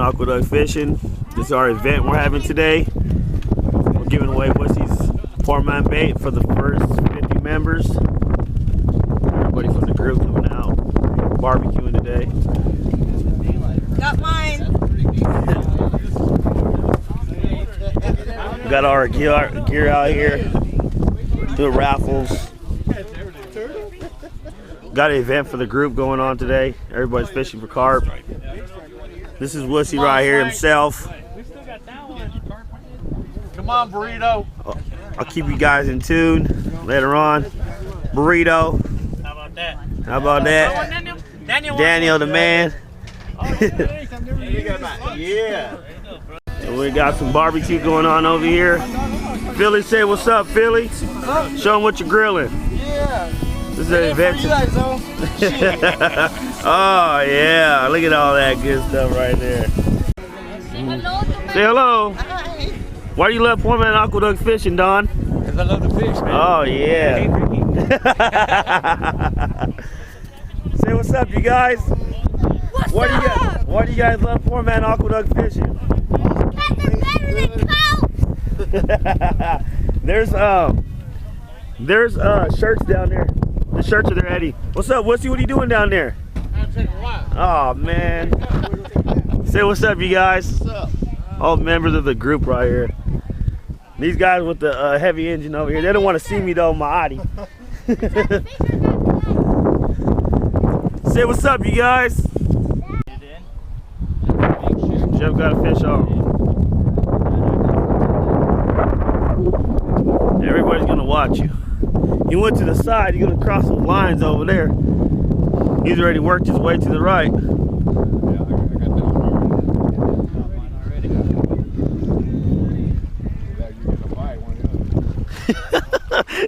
Aqueduct Fishing. This is our event we're having today. We're giving away Wussy's poor man bait for the first 50 members. Everybody from the group coming out, barbecuing today. Got mine. We got our gear out here, doing raffles. Got an event for the group going on today. Everybody's fishing for carp. This is Wussy right here himself. Come on, Burrito. I'll keep you guys in tune later on. Burrito. How about that? How about that? Daniel the man. Yeah. So we got some barbecue going on over here. Philly, say what's up, Philly. Show them what you're grilling. Yeah. This is an event. Oh yeah, look at all that good stuff right there. Say hello. Hi. Why do you love poor man Aqueduct Fishing, Don? Because I love to fish, man. Oh yeah. Say what's up, you guys. Why do you guys love poor man Aqueduct Fishing? There's shirts down there. The shirts are there, Eddie. What's up, Wussy? What are you doing down there? I'm taking a while. Oh man. Say what's up, you guys. What's up? All members of the group right here. These guys with the heavy engine over here. They don't want to see me though, my Audi. Say what's up, you guys. Jeff got a fish on. Everybody's gonna watch you. He went to the side, you're gonna cross those lines over there. He's already worked his way to the right.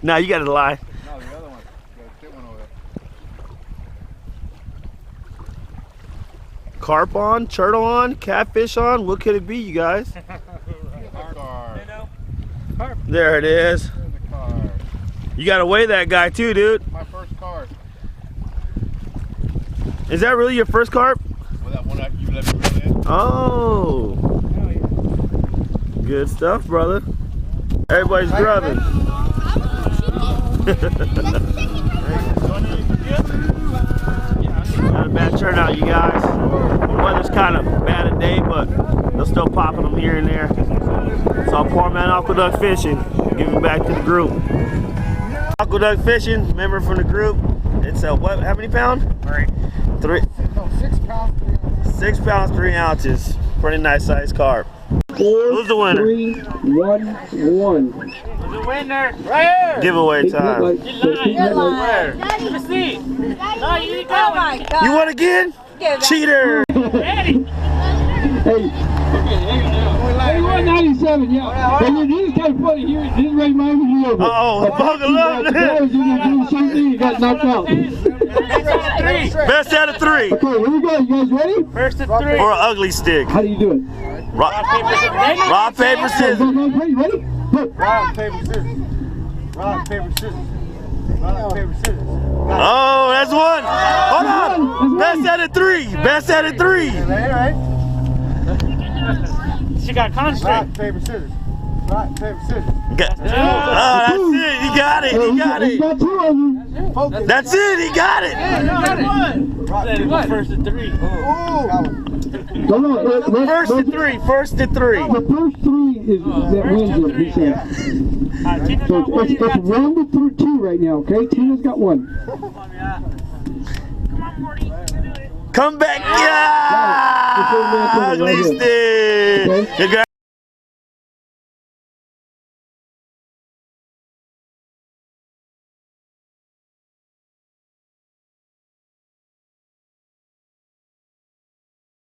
Nah, you gotta lie. No, the other one. The one over there. Carp on, turtle on, catfish on. What could it be, you guys? There it is. You gotta weigh that guy too, dude. My first card. Is that really your first carp? Well, that one you let me reel in. Oh. Good stuff, brother. Everybody's grubbing. Not a bad turnout, you guys. The weather's kind of bad today, but they're still popping them here and there. It's all poor man Aqueduct Fishing. Giving back to the group. Aqueduct Fishing, member from the group. It's a what? How many pounds? 3. No, 6 pounds, 3 ounces. 6 pounds, 3 ounces. Pretty nice sized carp. Who's the winner? 3, 1, 1. The winner, right here. Giveaway time. You're lying. Let me see. No, you didn't Oh my God. You won again? Give that. Cheater! Daddy. Hey, 81.97, yeah. Hey, this is kind of funny. Here, this reminds me of Uh-oh, buckle up. you do the same thing, you got knocked out. Best out of 3. Okay, here we go. You guys ready? First and 3. Or an ugly stick. How do you do it? Rock, paper, scissors. Ready? Ready? Look. Rock, paper, scissors. Rock, paper, scissors. Rock, paper, scissors. Oh, that's one. Hold on. Best out of 3. Best out of 3. Right. She got concentrate. Rock, paper, scissors. Rock, paper, scissors. Oh, that's it. He got it. He got He's it. got 2 of them. Focus. That's it. He got it. Rock, Said it paper, was first and 3. No, First to 3. First to 3. the first 3 is that wins it, he said. Tina So got one. it's 1 to 2 right now, okay? Tina's got 1. Come on, Morty. Come back. Yeah. Ugly stick. Congrats.